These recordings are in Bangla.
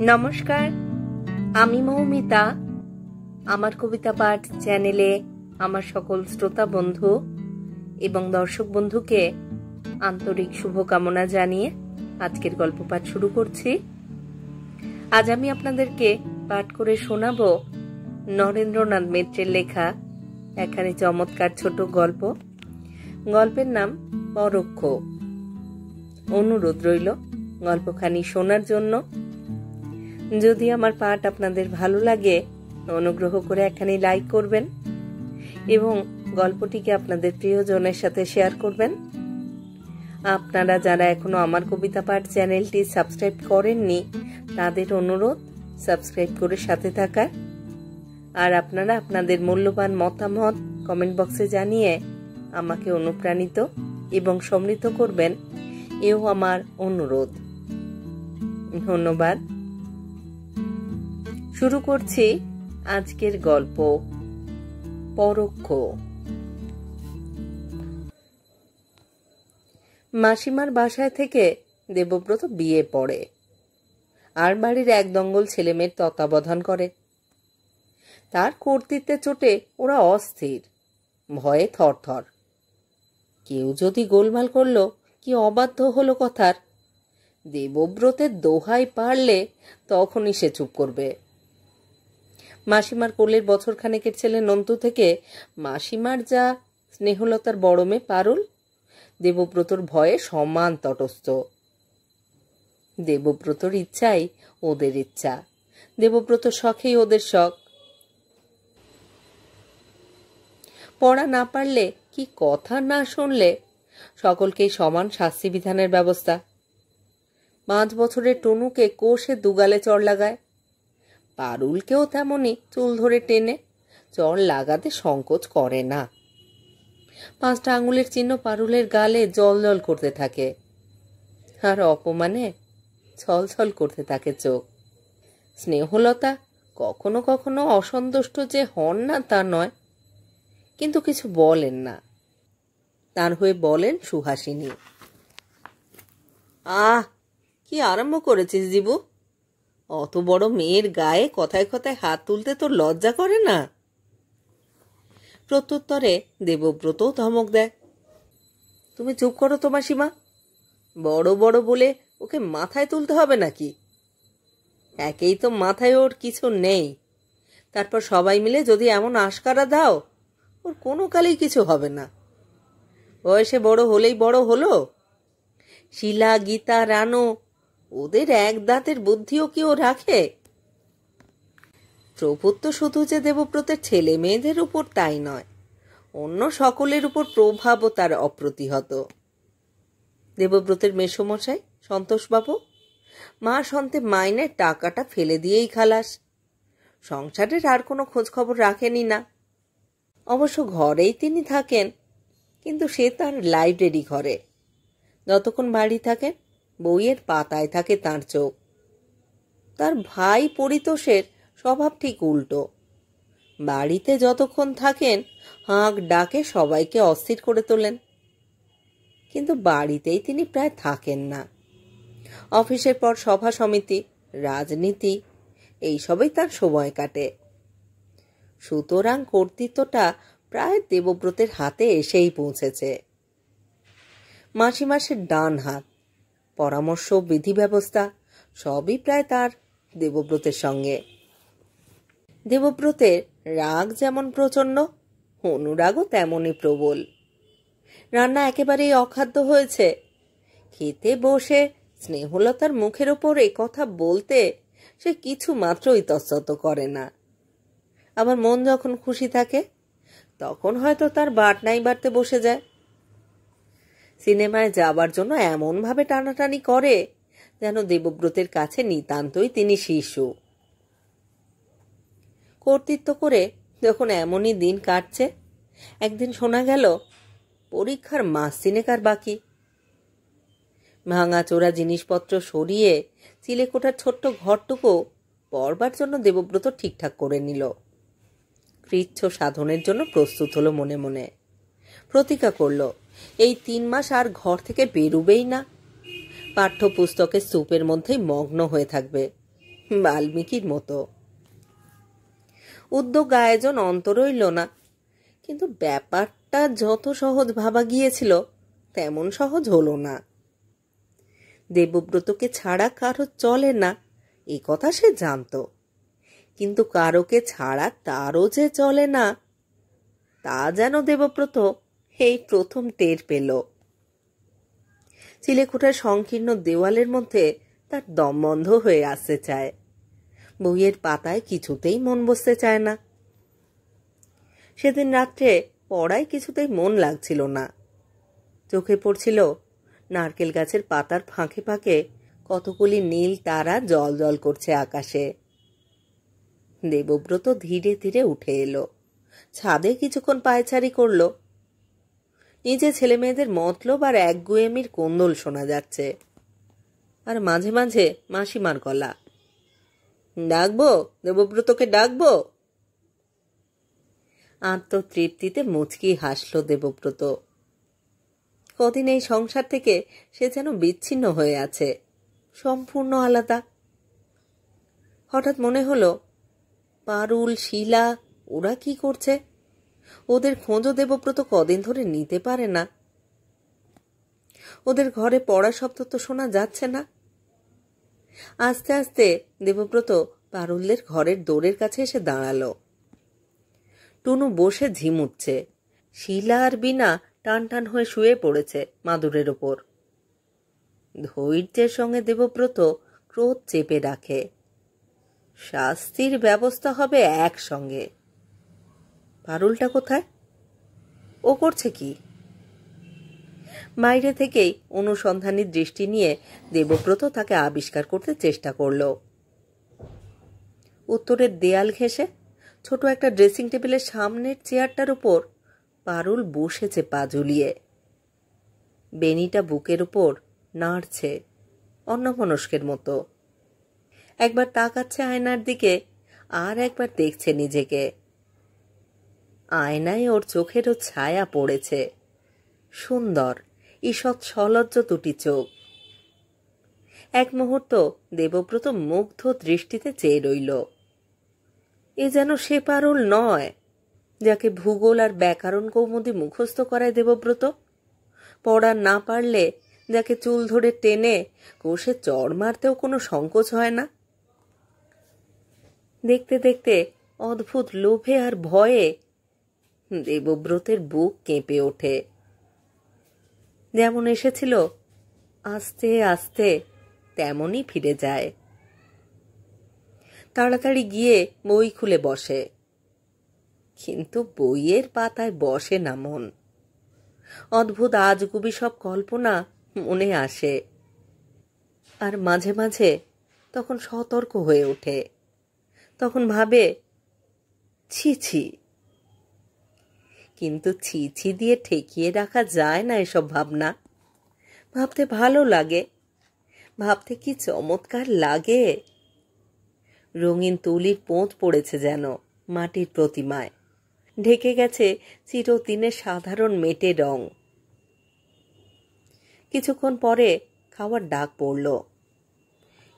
নমস্কার, আমি মৌমিতা। আমার কবিতা পাঠ চ্যানেলে আমার সকল শ্রোতা বন্ধু এবং দর্শক বন্ধুকে আন্তরিক শুভকামনা জানিয়ে আজকের গল্প পাঠ শুরু করছি। আজ আমি আপনাদেরকে পাঠ করে শোনাব নরেন্দ্রনাথ মিত্রের লেখা একখানি চমৎকার ছোট গল্প। গল্পের নাম পরোক্ষ। অনুরোধ রইল গল্পখানি শোনার জন্য। যদি আমার পাঠ আপনাদের ভালো লাগে, অনুগ্রহ করে একখানি লাইক করবেন এবং গল্পটিকে আপনাদের প্রিয়জনের সাথে শেয়ার করবেন। আপনারা যারা এখনো আমার কবিতা পাঠ চ্যানেলটি সাবস্ক্রাইব করেননি, তাদের অনুরোধ সাবস্ক্রাইব করে সাথে থাকার। আর আপনারা আপনাদের মূল্যবান মতামত কমেন্ট বক্সে জানিয়ে আমাকে অনুপ্রাণিত এবং সমৃদ্ধ করবেন, এও আমার অনুরোধ। ধন্যবাদ। শুরু করছি আজকের গল্প পরোক্ষ। মাসিমার বাসায় থেকে দেবব্রত বিয়ে পড়ে আর বাড়ির এক দঙ্গল ছেলেমেয়ের তত্ত্বাবধান করে। তার কর্তৃত্বে চোটে ওরা অস্থির, ভয়ে থরথর। কেউ যদি গোলমাল করলো কি অবাধ্য হলো কথার, দেবব্রতের দোহাই পারলে তখনই সে চুপ করবে। মাসিমার কোলের বছরখানেকের ছেলে নন্তু থেকে মাসিমার যা স্নেহলতার বড় মেয়ে পারুল, দেবব্রতর ভয়ে সমান তটস্থ। দেবব্রতর ইচ্ছাই ওদের ইচ্ছা, দেবব্রতর শখেই ওদের শখ। পড়া না পারলে কি কথা না শুনলে সকলকেই সমান শাস্তি বিধানের ব্যবস্থা। 5 বছরের টনুকে কোষে দুগালে চড় লাগায়, পারুলকেও তেমনি চুল ধরে টেনে চড় লাগাতে সংকোচ করে না। 5টা আঙুলের চিহ্ন পারুলের গালে জল জল করতে থাকে, আর অপমানে ছল ছল করতে থাকে চোখ। স্নেহলতা কখনো কখনো অসন্তুষ্ট যে হন না তা নয়, কিন্তু কিছু বলেন না। তার হয়ে বলেন সুহাসিনী, আহ, কি আরম্ভ করেছিস জীবু? অত বড় মেয়ের গায়ে কথায় কথায় হাত তুলতে তোর লজ্জা করে না? প্রত্যুত্তরে দেবব্রতও ধমক দেয়, তুমি চুপ করো তো মাসিমা। বড় বড় বলে ওকে মাথায় তুলতে হবে নাকি? একেই তো মাথায় ওর কিছু নেই, তারপর সবাই মিলে যদি এমন আশকারা দাও, ওর কোনো কালেই কিছু হবে না। বয়সে বড় হলেই বড় হলো। শিলা, গীতা, রানু, ওদের এক দাঁতের বুদ্ধিও কি ও রাখে? প্রভুত্ব শুধু যে দেবব্রতের ছেলে মেয়েদের উপর তাই নয়, অন্য সকলের উপর প্রভাবও তার অপ্রতিহত। দেবব্রতের মেসোমশাই সন্তোষবাবু মাস অন্তে মাইনের টাকাটা ফেলে দিয়েই খালাস। সংসারের আর কোনো খোঁজ খবর রাখেনি না। অবশ্য ঘরেই তিনি থাকেন, কিন্তু সে তার লাইব্রেরি ঘরে। যতক্ষণ বাড়ি থাকেন বইয়ের পাতায় থাকে তার চোখ। তার ভাই পরিতোষের স্বভাব ঠিক উল্টো। বাড়িতে যতক্ষণ থাকেন হাঁক ডাকে সবাইকে অস্থির করে তোলেন, কিন্তু বাড়িতেই তিনি প্রায় থাকেন না। অফিসের পর সভা সমিতি, রাজনীতি, এইসবই তার সময় কাটে। সুতরাং কর্তৃত্বটা প্রায় দেবব্রতের হাতে এসেই পৌঁছেছে। মাসের ডান হাত, পরামর্শ, বিধি ব্যবস্থা সবই প্রায় তার দেবব্রতের সঙ্গে। দেবব্রতের রাগ যেমন প্রচণ্ড, অনুরাগও তেমনই প্রবল। রান্না একেবারেই অখাদ্য হয়েছে, খেতে বসে স্নেহলতার মুখের ওপর এ কথা বলতে সে কিছু মাত্র ইতস্তত করে না। আবার মন যখন খুশি থাকে তখন হয়তো তার বাট নাই বাড়তে বসে যায়। সিনেমায় যাবার জন্য এমনভাবে টানাটানি করে যেন দেবব্রতের কাছে নিতান্তই তিনি শিশু। কর্তৃত্ব করে যখন এমনই দিন কাটছে, একদিন শোনা গেল পরীক্ষার মাস তিনেকার বাকি। ভাঙাচোরা জিনিসপত্র সরিয়ে চিলেকোঠার ছোট্ট ঘরটুকু পড়বার জন্য দেবব্রত ঠিকঠাক করে নিল। কৃচ্ছ সাধনের জন্য প্রস্তুত হলো মনে মনে। প্রতিজ্ঞা করল এই 3 মাস আর ঘর থেকে বেরুবেই না, পাঠ্যপুস্তকের স্তূপের মধ্যেই মগ্ন হয়ে থাকবে। বাল্মীকির মতো। উদ্যোগ আয়োজন অন্ত রইল না, কিন্তু ব্যাপারটা যত সহজ ভাবা গিয়েছিল তেমন সহজ হলো না। দেবব্রতকে ছাড়া কারো চলে না এ কথা সে জানত, কিন্তু কারোকে ছাড়া তারও যে চলে না তা যেন দেবব্রত এই প্রথম টের পেল। চিলেকোঠার সংকীর্ণ দেওয়ালের মধ্যে তার দম বন্ধ হয়ে আসতে চায়, বইয়ের পাতায় কিছুতেই মন বসতে চায় না। সেদিন রাত্রে পড়ায় কিছুতেই মন লাগছিল না। চোখে পড়ছিল নারকেল গাছের পাতার ফাঁকে ফাঁকে কতগুলি নীল তারা জল জল করছে আকাশে। দেবব্রত ধীরে ধীরে উঠে এলো, ছাদে কিছুক্ষণ পায়চারি করল। নিজে ছেলে মেয়েদের মতলব আর একগুয়েমির কোন্দল শোনা যাচ্ছে, আর মাঝে মাঝে মাসিমার গলা। ডাকবো দেবব্রতকে, ডাকবো? আত্মতৃপ্তিতে মুচকি হাসল দেবব্রত। কদিন এই সংসার থেকে সে যেন বিচ্ছিন্ন হয়ে আছে, সম্পূর্ণ আলাদা। হঠাৎ মনে হলো পারুল, শীলা ওরা কি করছে? ওদের খোঁজও দেবব্রত কদিন ধরে নিতে পারে না। ওদের ঘরে পড়া শব্দ তো শোনা যাচ্ছে না। আস্তে আস্তে দেবব্রত পারুলদের ঘরের দোরের কাছে এসে দাঁড়ালো। টুনু বসে ঝিমুচ্ছে, শীলা আর বিনা টান টান হয়ে শুয়ে পড়েছে মাদুরের ওপর। ধৈর্যের সঙ্গে দেবব্রত ক্রোধ চেপে রাখে। শাস্তির ব্যবস্থা হবে একসঙ্গে। পারুলটা কোথায়? ও করছে কি? বাইরে থেকেই অনুসন্ধানী দৃষ্টি নিয়ে দেবব্রত তাকে আবিষ্কার করতে চেষ্টা করল। উত্তরের দেয়াল ঘেঁষে ছোট একটা ড্রেসিং টেবিলের সামনের চেয়ারটার উপর পারুল বসেছে পা ঝুলিয়ে। বেনিটা বুকের উপর নাড়ছে অন্যমনস্কের মতো। একবার তাকাচ্ছে আয়নার দিকে, আর একবার দেখছে নিজেকে। আয়নায় ওর চোখেরও ছায়া পড়েছে, সুন্দর ঈষৎ সলজ্জ দুটি চোখ। এক মুহূর্ত দেবব্রত মুগ্ধ দৃষ্টিতে চেয়ে রইল। এ যেন সে পারুল নয় যাকে ভূগোল আর ব্যাকরণ কৌমুদি মুখস্থ করায় দেবব্রত, পড়া না পারলে যাকে চুল ধরে টেনে কষে চড় মারতেও কোনো সংকোচ হয় না। দেখতে দেখতে অদ্ভুত লোভে আর ভয়ে দেবব্রতের বুক কেঁপে ওঠে। যেমন এসেছিল আস্তে আস্তে তেমনই ফিরে যায়। তাড়াতাড়ি গিয়ে বই খুলে বসে, কিন্তু বইয়ের পাতায় বসে না মন। অদ্ভুত আজগুবি সব কল্পনা মনে আসে, আর মাঝে মাঝে তখন সতর্ক হয়ে ওঠে। তখন ভাবে ছি ছি, কিন্তু ছি ছি দিয়ে ঠেকিয়ে রাখা যায় না এসব ভাবনা। ভাবতে ভালো লাগে, ভাবতে কি চমৎকার লাগে। রঙিন তুলির পোঁত পড়েছে যেন মাটির প্রতিমায়, ঢেকে গেছে চিরদিনের সাধারণ মেটে রং। কিছুক্ষণ পরে খাওয়ার ডাক পড়ল।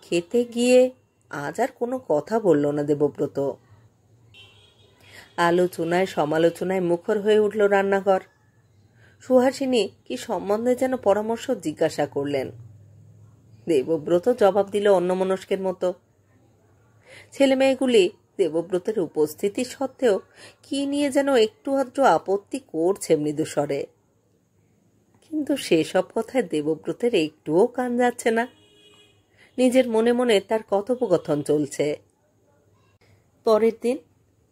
খেতে গিয়ে আজ আর কোনো কথা বলল না দেবব্রত। আলোচনায় সমালোচনায় মুখর হয়ে উঠল রান্নাঘর। সুহাসিনী কি সম্বন্ধে যেন পরামর্শ জিজ্ঞাসা করলেন। দেবব্রত জবাব দিল অন্যমনস্কের মতো। ছেলেমেয়েগুলি দেবব্রতের উপস্থিতি সত্ত্বেও কি নিয়ে যেন একটু আধটু আপত্তি করছে মৃদু স্বরে, কিন্তু সেসব কথায় দেবব্রতের একটুও কান যাচ্ছে না। নিজের মনে মনে তার কথোপকথন চলছে। পরের দিন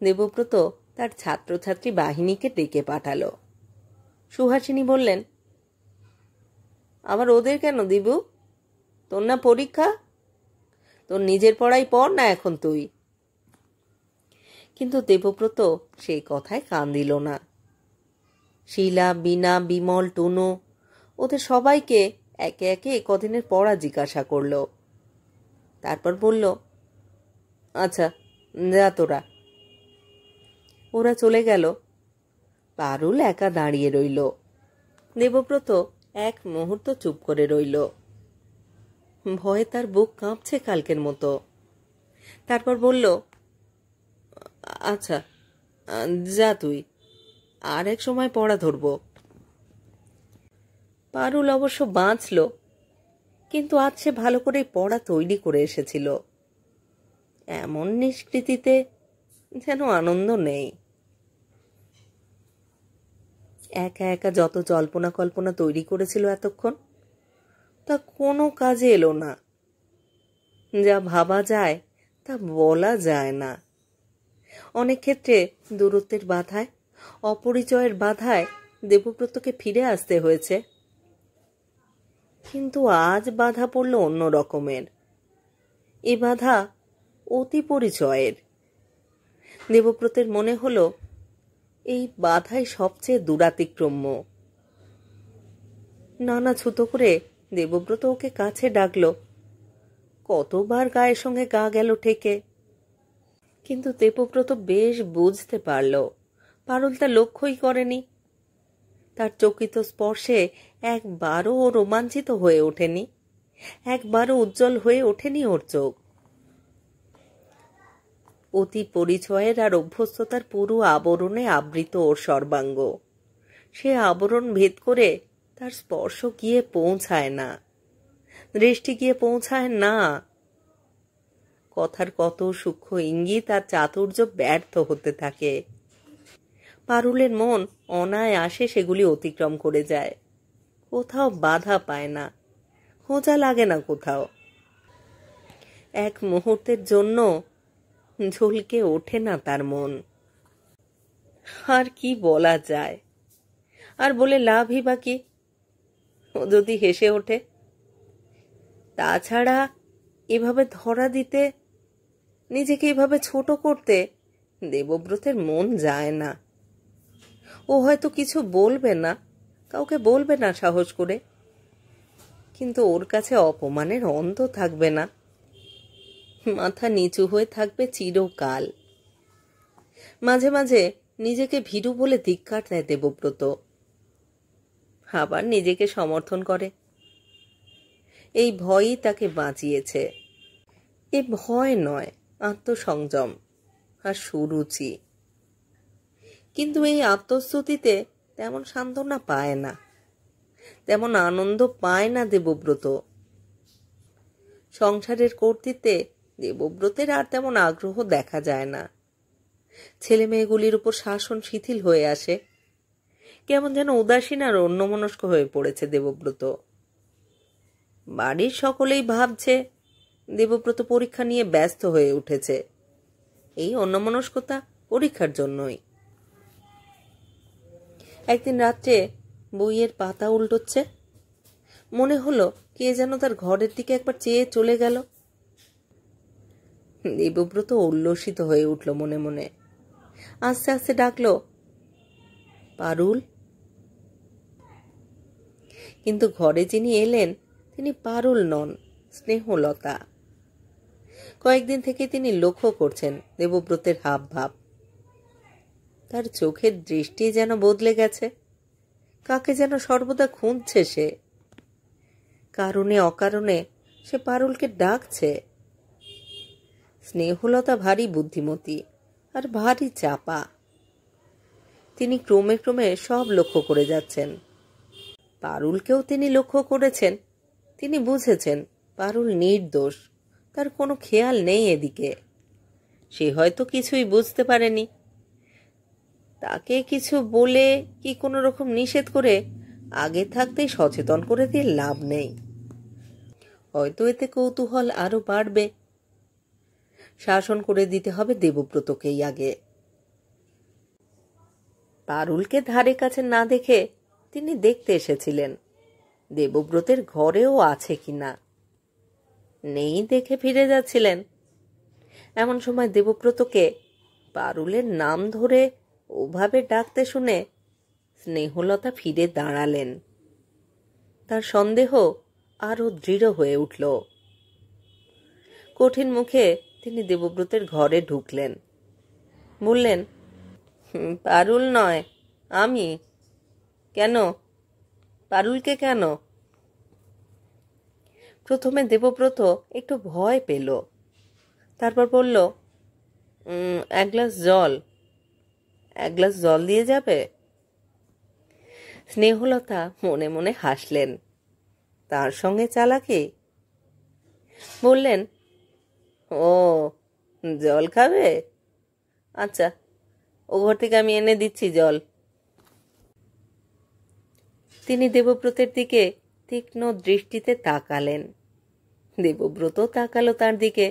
দেবব্রত তার ছাত্রছাত্রী বাহিনীকে ডেকে পাঠালো। সুহাসিনী বললেন, আবার ওদের কেন দিবু? তোর না পরীক্ষা? তোর নিজের পড়াই পড় না এখন তুই। কিন্তু দেবব্রত সেই কথায় কান দিল না। শীলা, বিনা, বিমল, টুনু ওদের সবাইকে একে একে কদিনের পড়া জিজ্ঞাসা করল। তারপর বলল, আচ্ছা যা তোরা। ওরা চলে গেল। পারুল একা দাঁড়িয়ে রইল। দেবব্রত এক মুহূর্ত চুপ করে রইল। ভয়ে তার বুক কাঁপছে কালকের মতো। তারপর বলল, আচ্ছা, যা তুই, আর এক সময় পড়া ধরব। পারুল অবশ্য বাঁচল, কিন্তু আজ সে ভালো করে পড়া তৈরি করে এসেছিল। এমন নিষ্কৃতিতে যেন আনন্দ নেই। একা একা যত জল্পনা কল্পনা তৈরি করেছিল এতক্ষণ, তা কোনো কাজে এলো না। যা ভাবা যায় তা বলা যায় না। অনেক ক্ষেত্রে দূরত্বের বাধায়, অপরিচয়ের বাধায় দেবব্রতকে ফিরে আসতে হয়েছে। কিন্তু আজ বাধা পড়ল অন্য রকমের। এ বাধা অতি পরিচয়ের। দেবব্রতের মনে হলো এই বাধাই সবচেয়ে দুরাতিক্রম্য। নানা ছুতো করে দেবব্রত ওকে কাছে ডাকল। কতবার গায়ের সঙ্গে গা গেল ঠেকে। কিন্তু দেবব্রত বেশ বুঝতে পারল পারুল তা লক্ষ্যই করেনি। তার চকিত স্পর্শে একবারও ও রোমাঞ্চিত হয়ে ওঠেনি, একবারও উজ্জ্বল হয়ে ওঠেনি ওর চোখ। অতি পরিচয়ের আর অভ্যস্ততার পুরো আবরণে আবৃত ওর সর্বাঙ্গ। সে আবরণ ভেদ করে তার স্পর্শ গিয়ে পৌঁছায় না, দৃষ্টি গিয়ে পৌঁছায় না। কথার কত সূক্ষ্ম ইঙ্গিত আর চাতুর্য ব্যর্থ হতে থাকে। পারুলের মন অনায়াসে সেগুলি অতিক্রম করে যায়। কোথাও বাধা পায় না, খোঁজা লাগে না কোথাও। এক মুহূর্তের জন্য ঝলকে ওঠে না তার মন। আর কি বলা যায়? আর বলে লাভই বা কি? ও যদি হেসে ওঠে? তাছাড়া এভাবে ধরা দিতে, নিজেকে এভাবে ছোট করতে দেবব্রতের মন যায় না। ও হয়তো কিছু বলবে না, কাউকে বলবে না সাহস করে, কিন্তু ওর কাছে অপমানের অন্ত থাকবে না। মাথা নিচু হয়ে থাকবে চিরকাল। মাঝে মাঝে নিজেকে ভীরু বলে ধিক্কার দেয় দেবব্রত, আবার নিজেকে সমর্থন করে। এই ভয়ই তাকে বাঁচিয়েছে। এ ভয় নয়, আত্মসংযম আর সুরুচি। কিন্তু এই আত্মস্তুতিতে তেমন সান্ত্বনা পায় না, তেমন আনন্দ পায় না দেবব্রত। সংসারের কর্তৃত্বে দেবব্রতের আর তেমন আগ্রহ দেখা যায় না। ছেলে মেয়েগুলির উপর শাসন শিথিল হয়ে আসে। কেমন যেন উদাসীন আর অন্যমনস্ক হয়ে পড়েছে দেবব্রত। বাড়ির সকলেই ভাবছে দেবব্রত পরীক্ষা নিয়ে ব্যস্ত হয়ে উঠেছে। এই অন্যমনস্কতা পরীক্ষার জন্যই। একদিন রাত্রে বইয়ের পাতা উল্টোচ্ছে, মনে হলো কে যেন তার ঘরের দিকে একবার চেয়ে চলে গেল। দেবব্রত উল্লসিত হয়ে উঠল মনে মনে। আস্তে আস্তে ডাকলো, পারুল। কিন্তু ঘরে যিনি এলেন তিনি পারুল নন, স্নেহলতা। কয়েকদিন থেকে তিনি লক্ষ্য করছেন দেবব্রতের হাব ভাব। তার চোখের দৃষ্টি যেন বদলে গেছে। কাকে যেন সর্বদা খুঁজছে সে। কারণে অকারণে সে পারুলকে ডাকছে। স্নেহলতা ভারী বুদ্ধিমতী আর ভারী চাপা। তিনি ক্রমে ক্রমে সব লক্ষ্য করে যাচ্ছেন। পারুলকেও তিনি লক্ষ্য করেছেন। তিনি বুঝেছেন পারুল নির্দোষ, তার কোনো খেয়াল নেই এদিকে। সে হয়তো কিছুই বুঝতে পারেনি। তাকে কিছু বলে কি কোনো রকম নিষেধ করে আগে থাকতেই সচেতন করে দিয়ে লাভ নেই। হয়তো এতে কৌতূহল আরো বাড়বে। শাসন করে দিতে হবে দেবব্রতকেই আগে। পারুলকে ধারে কাছে না দেখে তিনি দেখতে এসেছিলেন দেবব্রতের ঘরেও আছে কিনা। নেই দেখে ফিরে যাচ্ছিলেন। এমন সময় দেবব্রতকে পারুলের নাম ধরে ওভাবে ডাকতে শুনে স্নেহলতা ফিরে দাঁড়ালেন। তার সন্দেহ আরো দৃঢ় হয়ে উঠল। কঠিন মুখে তিনি দেবব্রতের ঘরে ঢুকলেন। বললেন, পারুল নয়, আমি। কেন? পারুলকে কেন? প্রথমে দেবব্রত একটু ভয় পেল। তারপর বলল, এক গ্লাস জল দিয়ে যাবে? স্নেহলতা মনে মনে হাসলেন। তার সঙ্গে চালাকি। বললেন, ও জল খাবে? আচ্ছা, ও ঘর থেকে আমি এনে দিচ্ছি জল। তিনি দেবব্রতের দিকে তীক্ষ্ণ দৃষ্টিতে তাকালেন। দেবব্রত তাকালো তার দিকে।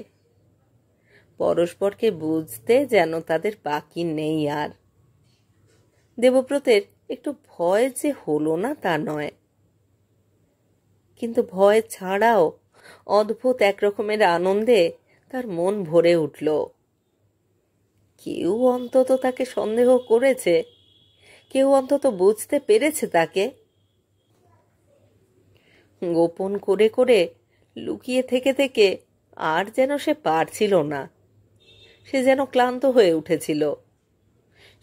পরস্পরকে বুঝতে যেন তাদের বাকি নেই আর। দেবব্রতের একটু ভয় যে হলো না তা নয়, কিন্তু ভয় ছাড়াও অদ্ভুত একরকমের আনন্দে তার মন ভরে উঠল। কেউ অন্তত তাকে সন্দেহ করেছে, কেউ অন্তত বুঝতে পেরেছে তাকে। গোপন করে করে, লুকিয়ে থেকে থেকে আর যেন সে পারছিল না। সে যেন ক্লান্ত হয়ে উঠেছিল।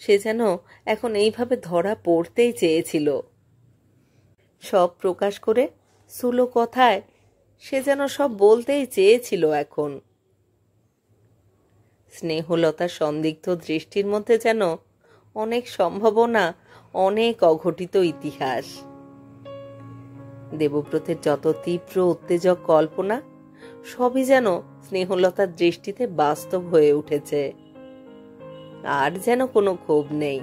সে যেন এখন এইভাবে ধরা পড়তেই চেয়েছিল। সব প্রকাশ করে সুলো কথায় সে যেন সব বলতেই চেয়েছিল এখন। স্নেহলতার সন্দিগ্ধ দৃষ্টির মধ্যে যেন অনেক সম্ভাবনা, অনেক অঘটিত ইতিহাস। দেবব্রতের যত তীব্র উত্তেজক কল্পনা সবই যেন স্নেহলতার দৃষ্টিতে বাস্তব হয়ে উঠেছে। আর যেন কোনো ক্ষোভ নেই,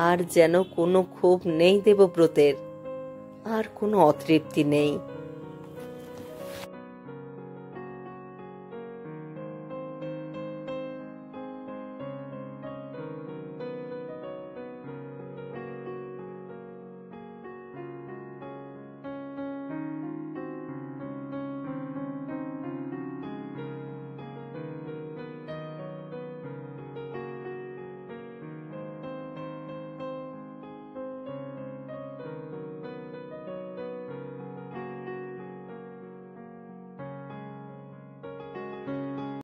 আর যেন কোনো ক্ষোভ নেই দেবব্রতের, আর কোনো অতৃপ্তি নেই।